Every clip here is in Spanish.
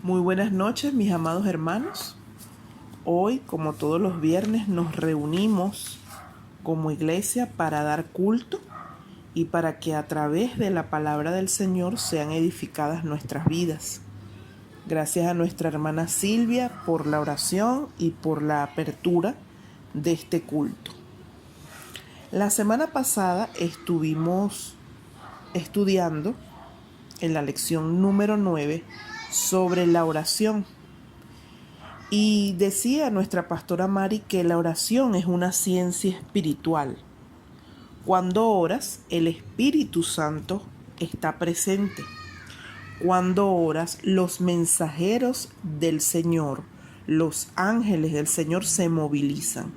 Muy buenas noches, mis amados hermanos. Hoy, como todos los viernes, nos reunimos como iglesia para dar culto y para que a través de la palabra del Señor sean edificadas nuestras vidas. Gracias a nuestra hermana Silvia por la oración y por la apertura de este culto. La semana pasada estuvimos estudiando en la lección número 9 sobre la oración. Y decía nuestra pastora Mari que la oración es una ciencia espiritual. Cuando oras, el Espíritu Santo está presente. Cuando oras, los mensajeros del Señor, los ángeles del Señor se movilizan.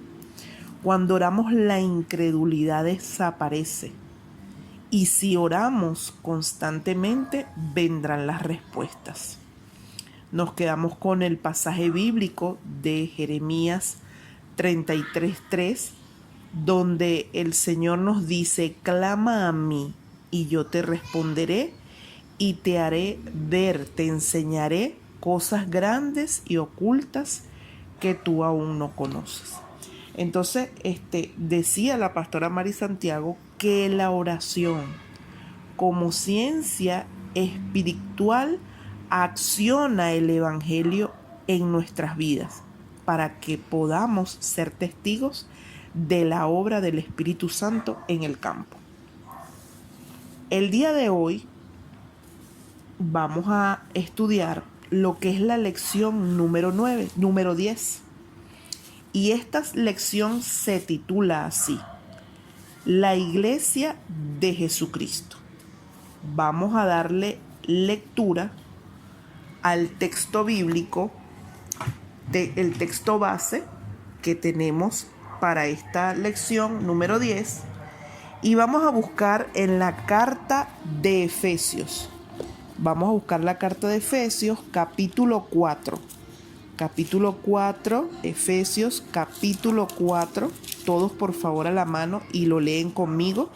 Cuando oramos, la incredulidad desaparece. Y si oramos constantemente, vendrán las respuestas. Nos quedamos con el pasaje bíblico de Jeremías 33:3, donde el Señor nos dice: clama a mí y yo te responderé y te haré ver, te enseñaré cosas grandes y ocultas que tú aún no conoces. Entonces, decía la pastora Mari Santiago que la oración como ciencia espiritual acciona el Evangelio en nuestras vidas para que podamos ser testigos de la obra del Espíritu Santo en el campo. El día de hoy vamos a estudiar lo que es la lección número 10. Y esta lección se titula así: La Iglesia de Jesucristo. Vamos a darle lectura al texto bíblico, el texto base que tenemos para esta lección número 10, y vamos a buscar en la carta de Efesios. Vamos a buscar la carta de Efesios, capítulo 4. Capítulo 4, Efesios, capítulo 4. Todos por favor a la mano y lo leen conmigo.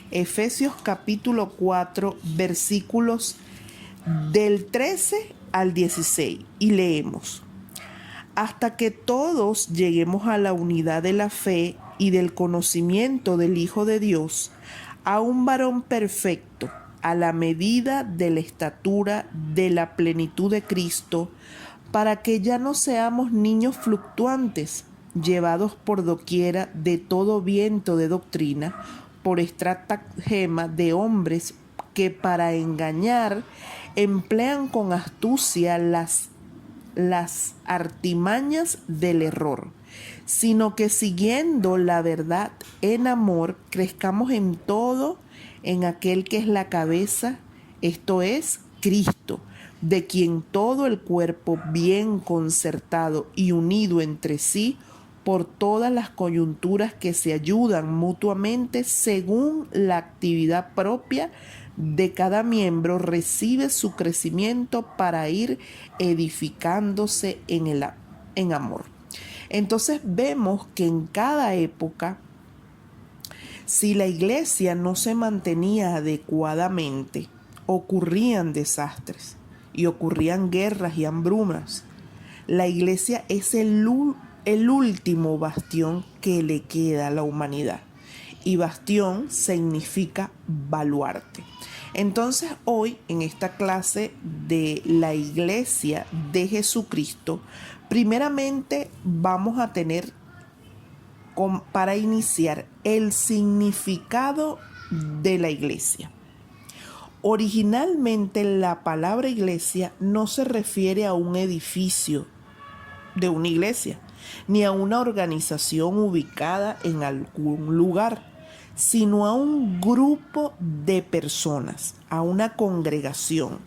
Efesios capítulo 4, versículos del 13 al 16. Y leemos: hasta que todos lleguemos a la unidad de la fe y del conocimiento del Hijo de Dios, a un varón perfecto, a la medida de la estatura de la plenitud de Cristo, para que ya no seamos niños fluctuantes, llevados por doquiera de todo viento de doctrina, por estratagema de hombres que para engañar emplean con astucia las artimañas del error, sino que siguiendo la verdad en amor, crezcamos en todo en aquel que es la cabeza, esto es Cristo, de quien todo el cuerpo bien concertado y unido entre sí por todas las coyunturas que se ayudan mutuamente según la actividad propia de cada miembro, recibe su crecimiento para ir edificándose en amor. Entonces vemos que en cada época, si la iglesia no se mantenía adecuadamente, ocurrían desastres y ocurrían guerras y hambrunas. La iglesia es el último bastión que le queda a la humanidad. Y bastión significa baluarte. Entonces hoy en esta clase de la Iglesia de Jesucristo, primeramente vamos a tener para iniciar el significado de la iglesia. Originalmente la palabra iglesia no se refiere a un edificio de una iglesia, ni a una organización ubicada en algún lugar, sino a un grupo de personas, a una congregación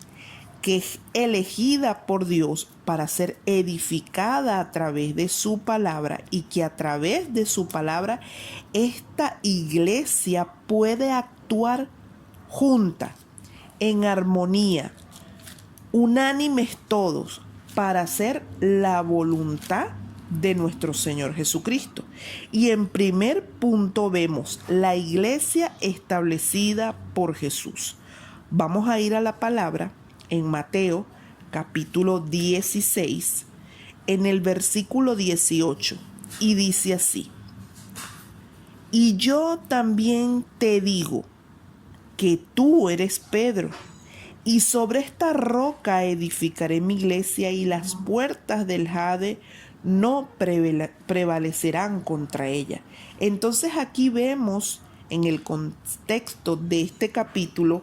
que es elegida por Dios para ser edificada a través de su palabra, y que a través de su palabra esta iglesia puede actuar junta, en armonía, unánimes todos, para hacer la voluntad de nuestro Señor Jesucristo. Y en primer punto vemos la iglesia establecida por Jesús. Vamos a ir a la palabra en Mateo capítulo 16, en el versículo 18, y dice así: y yo también te digo que tú eres Pedro, y sobre esta roca edificaré mi iglesia, y las puertas del Hade no prevalecerán contra ella. Entonces aquí vemos en el contexto de este capítulo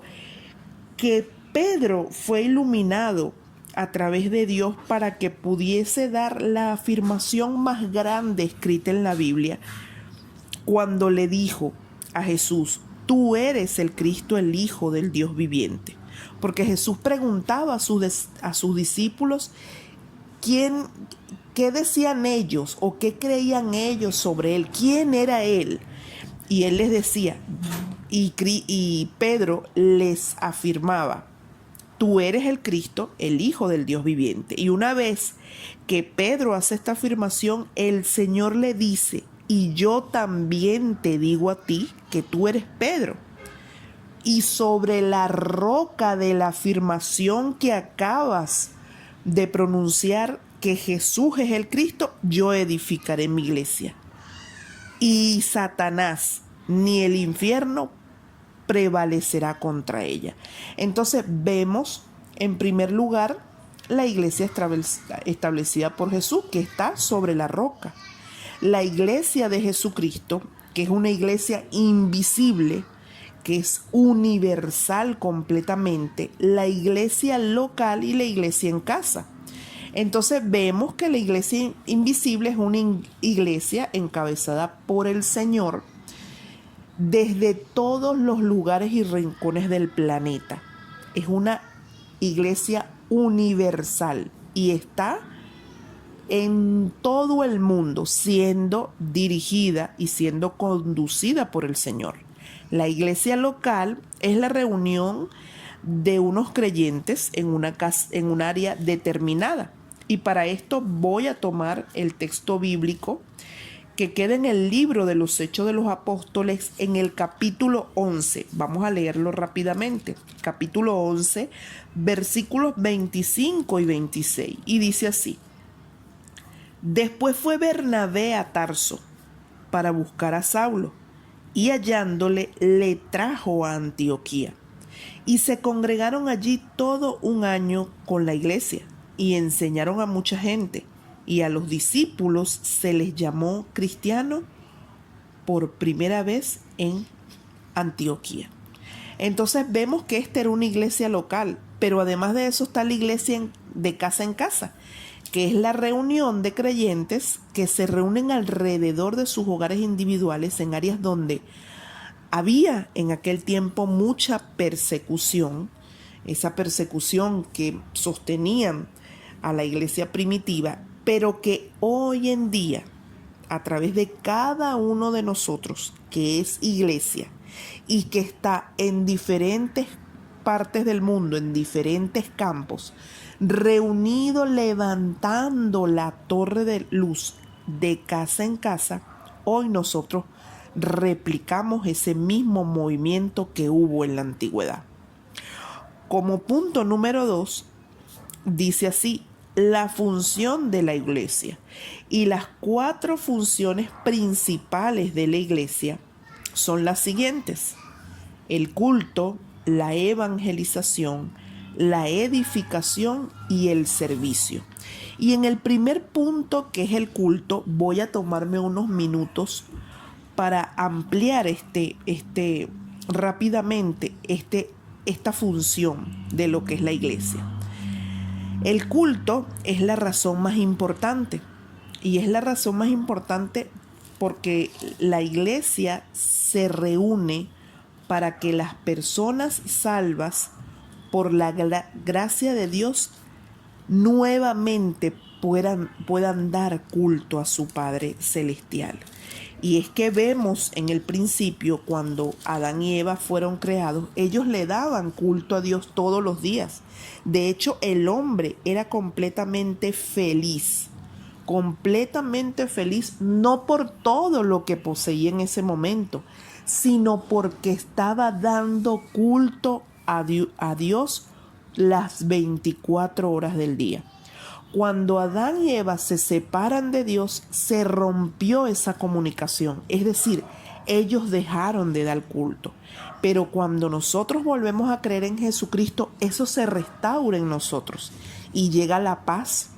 que Pedro fue iluminado a través de Dios para que pudiese dar la afirmación más grande escrita en la Biblia, cuando le dijo a Jesús: tú eres el Cristo, el Hijo del Dios viviente. Porque Jesús preguntaba a sus discípulos qué decían ellos o qué creían ellos sobre él, quién era él. Y él les decía, y Pedro les afirmaba: tú eres el Cristo, el Hijo del Dios viviente. Y una vez que Pedro hace esta afirmación, el Señor le dice: y yo también te digo a ti que tú eres Pedro. Y sobre la roca de la afirmación que acabas de pronunciar, que Jesús es el Cristo, yo edificaré mi iglesia. Y Satanás ni el infierno prevalecerá contra ella. Entonces vemos, en primer lugar, la iglesia establecida por Jesús, que está sobre la roca. La iglesia de Jesucristo, que es una iglesia invisible, que es universal completamente, la iglesia local y la iglesia en casa. Entonces vemos que la iglesia invisible es una iglesia encabezada por el Señor desde todos los lugares y rincones del planeta. Es una iglesia universal y está en todo el mundo siendo dirigida y siendo conducida por el Señor. La iglesia local es la reunión de unos creyentes en un área determinada. Y para esto voy a tomar el texto bíblico que queda en el libro de los Hechos de los Apóstoles, en el capítulo 11. Vamos a leerlo rápidamente. Capítulo 11, versículos 25 y 26. Y dice así: después fue Bernabé a Tarso para buscar a Saulo, y hallándole le trajo a Antioquía. Y se congregaron allí todo un año con la iglesia, y enseñaron a mucha gente, y a los discípulos se les llamó cristianos por primera vez en Antioquía. Entonces vemos que esta era una iglesia local, pero además de eso está la iglesia de casa en casa, que es la reunión de creyentes que se reúnen alrededor de sus hogares individuales en áreas donde había en aquel tiempo mucha persecución, esa persecución que sostenían a la iglesia primitiva, pero que hoy en día, a través de cada uno de nosotros, que es iglesia y que está en diferentes partes del mundo, en diferentes campos, reunido levantando la torre de luz de casa en casa, hoy nosotros replicamos ese mismo movimiento que hubo en la antigüedad. Como punto número 2, dice así: la función de la iglesia. Y las 4 funciones principales de la iglesia son las siguientes: el culto, la evangelización, la edificación y el servicio. Y en el primer punto, que es el culto, voy a tomarme unos minutos para ampliar rápidamente esta función de lo que es la iglesia. El culto es la razón más importante, y es la razón más importante porque la iglesia se reúne para que las personas salvas por la gracia de Dios nuevamente puedan dar culto a su Padre Celestial. Y es que vemos en el principio, cuando Adán y Eva fueron creados, ellos le daban culto a Dios todos los días. De hecho, el hombre era completamente feliz, no por todo lo que poseía en ese momento, sino porque estaba dando culto a Dios las 24 horas del día. Cuando Adán y Eva se separan de Dios, se rompió esa comunicación. Es decir, ellos dejaron de dar culto. Pero cuando nosotros volvemos a creer en Jesucristo, eso se restaura en nosotros. Y llega la paz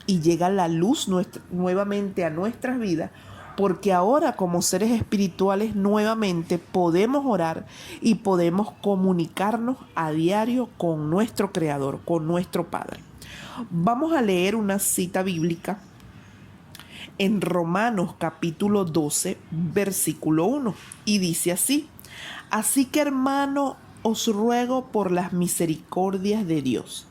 y llega la luz nuevamente a nuestras vidas. Porque ahora como seres espirituales nuevamente podemos orar y podemos comunicarnos a diario con nuestro Creador, con nuestro Padre. Vamos a leer una cita bíblica en Romanos capítulo 12, versículo 1. Y dice así: así que, hermano, os ruego por las misericordias de Dios,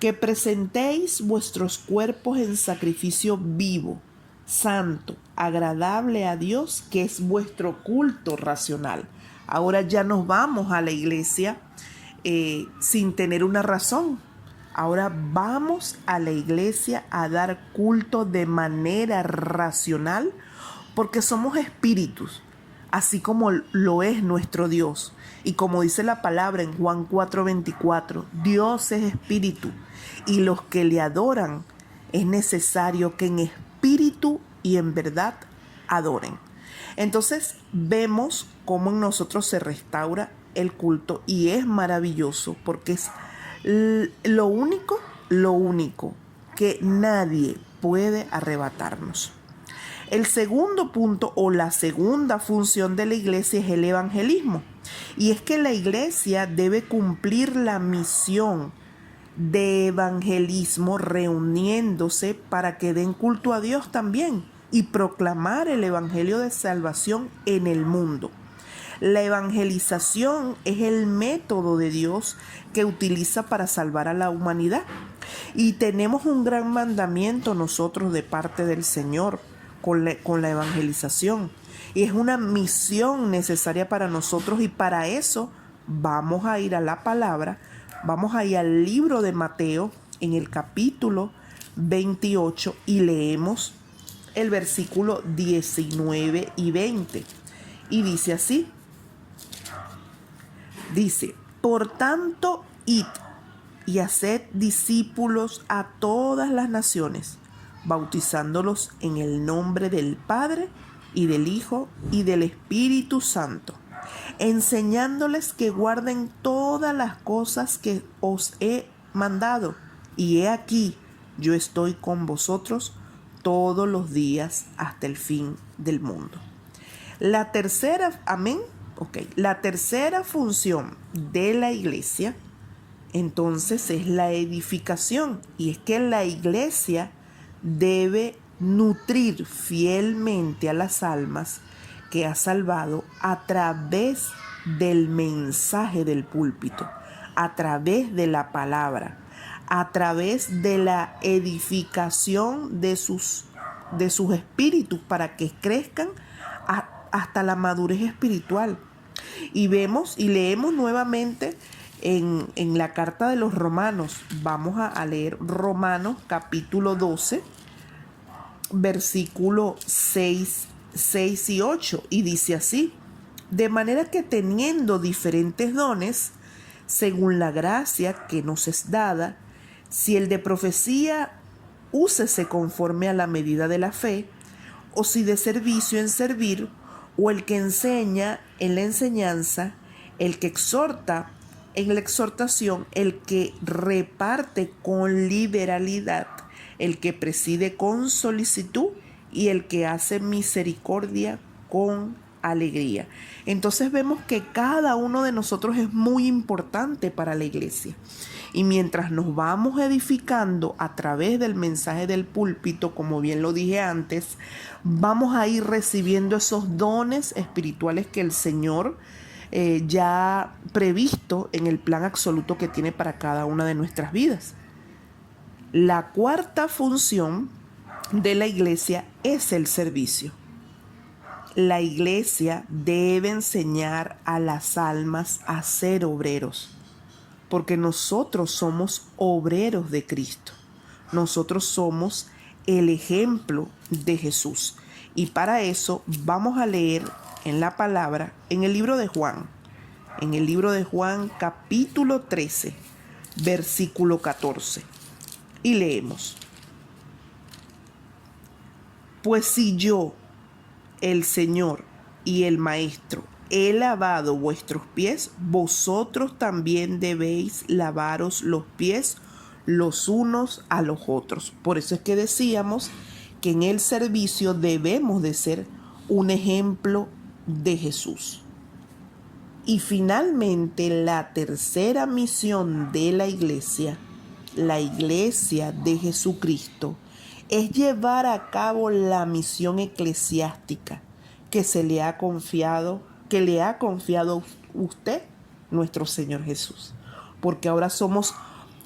que presentéis vuestros cuerpos en sacrificio vivo, santo, agradable a Dios, que es vuestro culto racional. Ahora ya nos vamos a la iglesia sin tener una razón. Ahora vamos a la iglesia a dar culto de manera racional porque somos espíritus, así como lo es nuestro Dios. Y como dice la palabra en Juan 4:24, Dios es espíritu y los que le adoran es necesario que en espíritu y en verdad adoren. Entonces vemos cómo en nosotros se restaura el culto y es maravilloso porque es lo único que nadie puede arrebatarnos. El segundo punto o la segunda función de la iglesia es el evangelismo. Y es que la iglesia debe cumplir la misión de evangelismo reuniéndose para que den culto a Dios también y proclamar el evangelio de salvación en el mundo. La evangelización es el método de Dios que utiliza para salvar a la humanidad. Y tenemos un gran mandamiento nosotros de parte del Señor con la evangelización. Y es una misión necesaria para nosotros y para eso vamos a ir a la palabra, vamos a ir al libro de Mateo en el capítulo 28 y leemos el versículo 19 y 20. Y dice así. Dice: por tanto, id y haced discípulos a todas las naciones, bautizándolos en el nombre del Padre y del Hijo y del Espíritu Santo, enseñándoles que guarden todas las cosas que os he mandado. Y he aquí, yo estoy con vosotros todos los días hasta el fin del mundo. La tercera, amén. La tercera función de la iglesia, entonces, es la edificación. Y es que la iglesia debe nutrir fielmente a las almas que ha salvado a través del mensaje del púlpito, a través de la palabra, a través de la edificación de sus espíritus para que crezcan hasta la madurez espiritual. Y vemos y leemos nuevamente en la carta de los Romanos. Vamos a leer Romanos capítulo 12, versículo 6 y 8. Y dice así: de manera que teniendo diferentes dones, según la gracia que nos es dada, si el de profecía, úsese conforme a la medida de la fe, o si de servicio en servir, o el que enseña en la enseñanza, el que exhorta en la exhortación, el que reparte con liberalidad, el que preside con solicitud y el que hace misericordia con alegría. Entonces vemos que cada uno de nosotros es muy importante para la iglesia. Y mientras nos vamos edificando a través del mensaje del púlpito, como bien lo dije antes, vamos a ir recibiendo esos dones espirituales que el Señor ya ha previsto en el plan absoluto que tiene para cada una de nuestras vidas. La cuarta función de la iglesia es el servicio. La iglesia debe enseñar a las almas a ser obreros, porque nosotros somos obreros de Cristo. Nosotros somos el ejemplo de Jesús. Y para eso vamos a leer en la palabra, en el libro de Juan capítulo 13, versículo 14. Y leemos: Pues si yo, el Señor y el Maestro, he lavado vuestros pies, vosotros también debéis lavaros los pies los unos a los otros. Por eso es que decíamos que en el servicio debemos de ser un ejemplo de Jesús. Y finalmente, la tercera misión de la iglesia de Jesucristo, es llevar a cabo la misión eclesiástica que le ha confiado usted, nuestro Señor Jesús. Porque ahora somos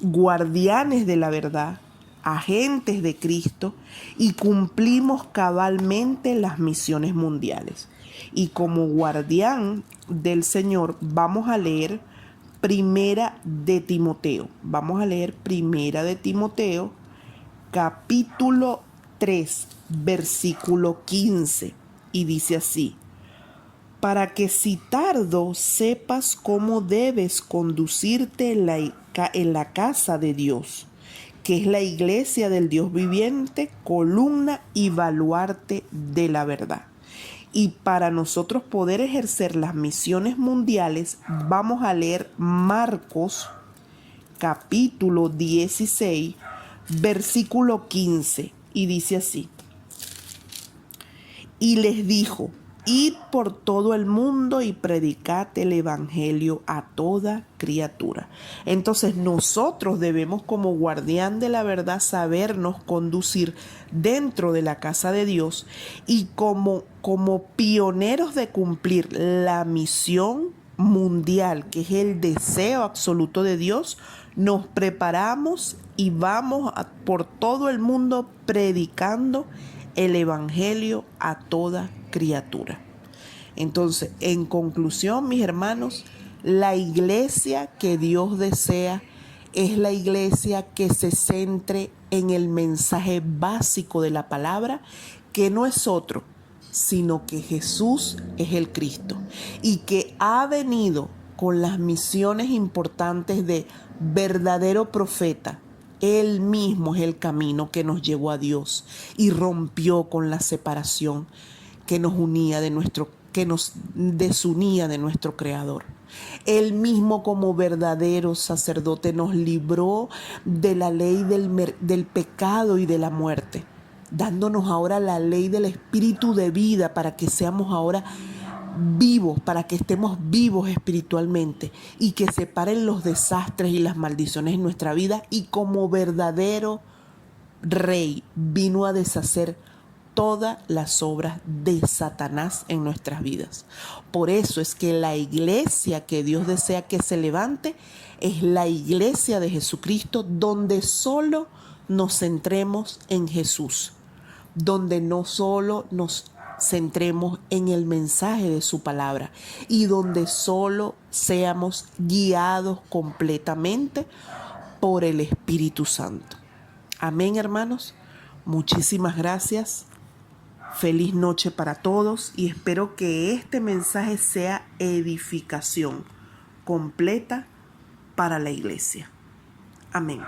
guardianes de la verdad, agentes de Cristo, y cumplimos cabalmente las misiones mundiales. Y como guardián del Señor vamos a leer Primera de Timoteo. Vamos a leer Primera de Timoteo, capítulo 3, versículo 15. Y dice así: para que si tardo sepas cómo debes conducirte en la casa de Dios, que es la iglesia del Dios viviente, columna y baluarte de la verdad. Y para nosotros poder ejercer las misiones mundiales, vamos a leer Marcos, capítulo 16, versículo 15. Y dice así: y les dijo: id por todo el mundo y predicad el evangelio a toda criatura. Entonces nosotros debemos, como guardián de la verdad, sabernos conducir dentro de la casa de Dios, y como pioneros de cumplir la misión mundial, que es el deseo absoluto de Dios, nos preparamos y vamos por todo el mundo predicando el evangelio a toda criatura. Entonces, en conclusión, mis hermanos, la iglesia que Dios desea es la iglesia que se centre en el mensaje básico de la palabra, que no es otro, sino que Jesús es el Cristo, y que ha venido con las misiones importantes de verdadero profeta. Él mismo es el camino que nos llevó a Dios y rompió con la separación que nos desunía de nuestro Creador. Él mismo, como verdadero sacerdote, nos libró de la ley del pecado y de la muerte, dándonos ahora la ley del espíritu de vida para que seamos ahora vivos, para que estemos vivos espiritualmente y que separen los desastres y las maldiciones en nuestra vida. Y como verdadero Rey vino a deshacer todas las obras de Satanás en nuestras vidas. Por eso es que la iglesia que Dios desea que se levante es la iglesia de Jesucristo, donde solo nos centremos en Jesús, donde no solo nos centremos en el mensaje de su palabra, y donde solo seamos guiados completamente por el Espíritu Santo. Amén, hermanos. Muchísimas gracias. Feliz noche para todos, y espero que este mensaje sea edificación completa para la iglesia. Amén.